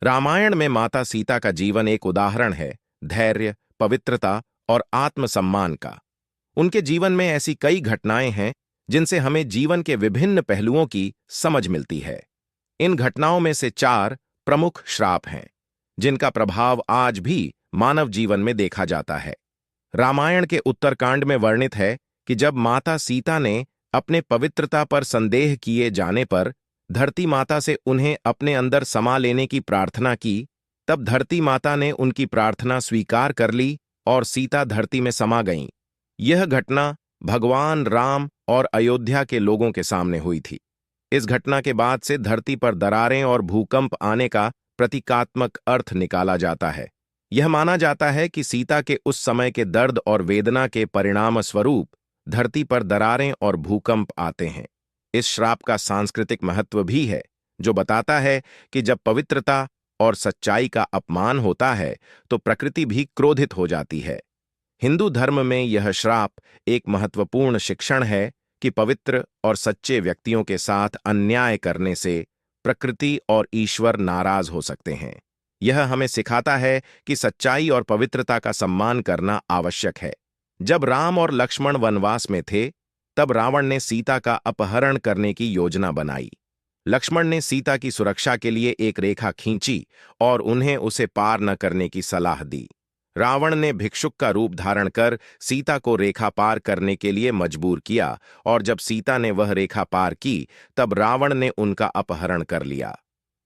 रामायण में माता सीता का जीवन एक उदाहरण है धैर्य, पवित्रता और आत्मसम्मान का। उनके जीवन में ऐसी कई घटनाएं हैं जिनसे हमें जीवन के विभिन्न पहलुओं की समझ मिलती है। इन घटनाओं में से 4 प्रमुख श्राप हैं, जिनका प्रभाव आज भी मानव जीवन में देखा जाता है। रामायण के उत्तरकांड में वर्णित है कि जब माता सीता ने अपने पवित्रता पर संदेह किए जाने पर धरती माता से उन्हें अपने अंदर समा लेने की प्रार्थना की, तब धरती माता ने उनकी प्रार्थना स्वीकार कर ली और सीता धरती में समा गईं। यह घटना भगवान राम और अयोध्या के लोगों के सामने हुई थी। इस घटना के बाद से धरती पर दरारें और भूकंप आने का प्रतीकात्मक अर्थ निकाला जाता है। यह माना जाता है कि सीता के उस समय के दर्द और वेदना के परिणाम स्वरूप धरती पर दरारें और भूकंप आते हैं। इस श्राप का सांस्कृतिक महत्व भी है, जो बताता है कि जब पवित्रता और सच्चाई का अपमान होता है तो प्रकृति भी क्रोधित हो जाती है। हिंदू धर्म में यह श्राप एक महत्वपूर्ण शिक्षण है कि पवित्र और सच्चे व्यक्तियों के साथ अन्याय करने से प्रकृति और ईश्वर नाराज हो सकते हैं। यह हमें सिखाता है कि सच्चाई और पवित्रता का सम्मान करना आवश्यक है। जब राम और लक्ष्मण वनवास में थे, तब रावण ने सीता का अपहरण करने की योजना बनाई। लक्ष्मण ने सीता की सुरक्षा के लिए एक रेखा खींची और उन्हें उसे पार न करने की सलाह दी। रावण ने भिक्षुक का रूप धारण कर सीता को रेखा पार करने के लिए मजबूर किया और जब सीता ने वह रेखा पार की, तब रावण ने उनका अपहरण कर लिया।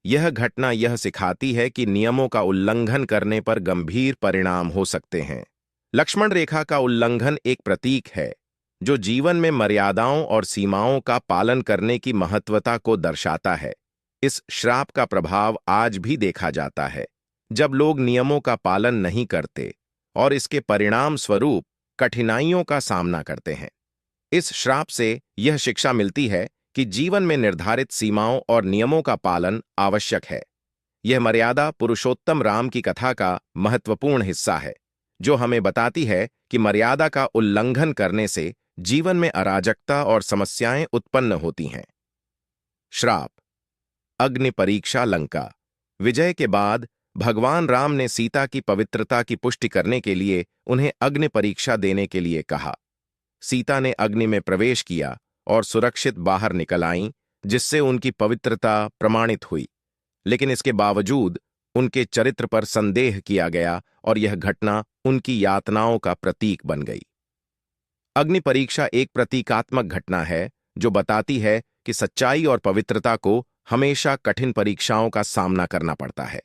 यह घटना यह सिखाती है कि नियमों का उल्लंघन करने पर गंभीर परिणाम हो सकते हैं। लक्ष्मण रेखा का उल्लंघन एक प्रतीक है जो जीवन में मर्यादाओं और सीमाओं का पालन करने की महत्वता को दर्शाता है। इस श्राप का प्रभाव आज भी देखा जाता है, जब लोग नियमों का पालन नहीं करते और इसके परिणाम स्वरूप कठिनाइयों का सामना करते हैं। इस श्राप से यह शिक्षा मिलती है कि जीवन में निर्धारित सीमाओं और नियमों का पालन आवश्यक है। यह मर्यादा पुरुषोत्तम राम की कथा का महत्वपूर्ण हिस्सा है, जो हमें बताती है कि मर्यादा का उल्लंघन करने से जीवन में अराजकता और समस्याएं उत्पन्न होती हैं। श्राप। अग्नि परीक्षा लंका। विजय के बाद भगवान राम ने सीता की पवित्रता की पुष्टि करने के लिए उन्हें अग्नि परीक्षा देने के लिए कहा। सीता ने अग्नि में प्रवेश किया और सुरक्षित बाहर निकल आईं, जिससे उनकी पवित्रता प्रमाणित हुई। लेकिन इसके बावजूद उनके चरित्र पर संदेह किया गया और यह घटना उनकी यातनाओं का प्रतीक बन गई। अग्नि परीक्षा एक प्रतीकात्मक घटना है जो बताती है कि सच्चाई और पवित्रता को हमेशा कठिन परीक्षाओं का सामना करना पड़ता है।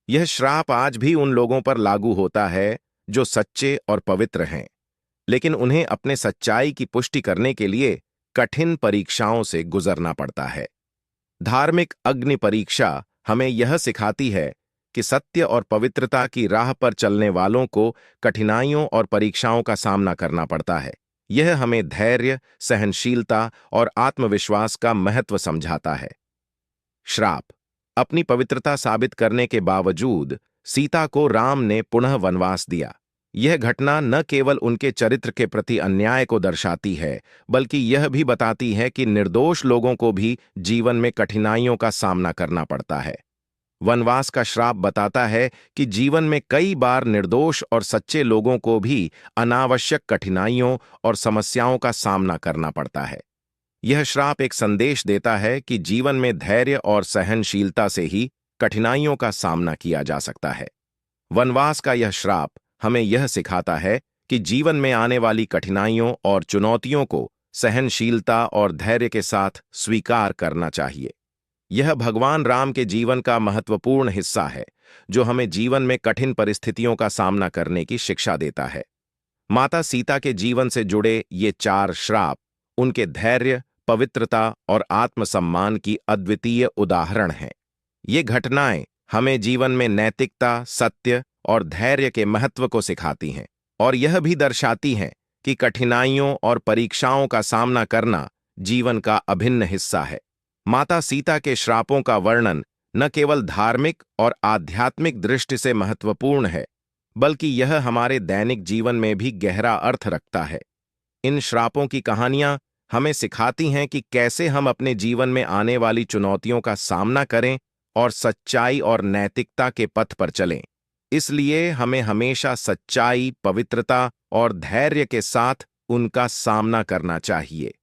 यह श्राप आज भी उन लोगों पर लागू होता है जो सच्चे और पवित्र हैं, लेकिन उन्हें अपने सच्चाई की पुष्टि करने के लिए कठिन परीक्षाओं से गुजरना पड़ता है। धार्मिक अग्नि परीक्षा हमें यह सिखाती है कि सत्य और पवित्रता की राह पर चलने वालों को कठिनाइयों और परीक्षाओं का सामना करना पड़ता है। यह हमें धैर्य, सहनशीलता और आत्मविश्वास का महत्व समझाता है। श्राप। अपनी पवित्रता साबित करने के बावजूद सीता को राम ने पुनः वनवास दिया। यह घटना न केवल उनके चरित्र के प्रति अन्याय को दर्शाती है, बल्कि यह भी बताती है कि निर्दोष लोगों को भी जीवन में कठिनाइयों का सामना करना पड़ता है। वनवास का श्राप बताता है कि जीवन में कई बार निर्दोष और सच्चे लोगों को भी अनावश्यक कठिनाइयों और समस्याओं का सामना करना पड़ता है। यह श्राप एक संदेश देता है कि जीवन में धैर्य और सहनशीलता से ही कठिनाइयों का सामना किया जा सकता है। वनवास का यह श्राप हमें यह सिखाता है कि जीवन में आने वाली कठिनाइयों और चुनौतियों को सहनशीलता और धैर्य के साथ स्वीकार करना चाहिए। यह भगवान राम के जीवन का महत्वपूर्ण हिस्सा है, जो हमें जीवन में कठिन परिस्थितियों का सामना करने की शिक्षा देता है। माता सीता के जीवन से जुड़े ये 4 श्राप उनके धैर्य, पवित्रता और आत्मसम्मान की अद्वितीय उदाहरण हैं। ये घटनाएं हमें जीवन में नैतिकता, सत्य और धैर्य के महत्व को सिखाती हैं और यह भी दर्शाती हैं कि कठिनाइयों और परीक्षाओं का सामना करना जीवन का अभिन्न हिस्सा है। माता सीता के श्रापों का वर्णन न केवल धार्मिक और आध्यात्मिक दृष्टि से महत्वपूर्ण है, बल्कि यह हमारे दैनिक जीवन में भी गहरा अर्थ रखता है। इन श्रापों की कहानियां हमें सिखाती हैं कि कैसे हम अपने जीवन में आने वाली चुनौतियों का सामना करें और सच्चाई और नैतिकता के पथ पर चलें। इसलिए हमें हमेशा सच्चाई, पवित्रता और धैर्य के साथ उनका सामना करना चाहिए।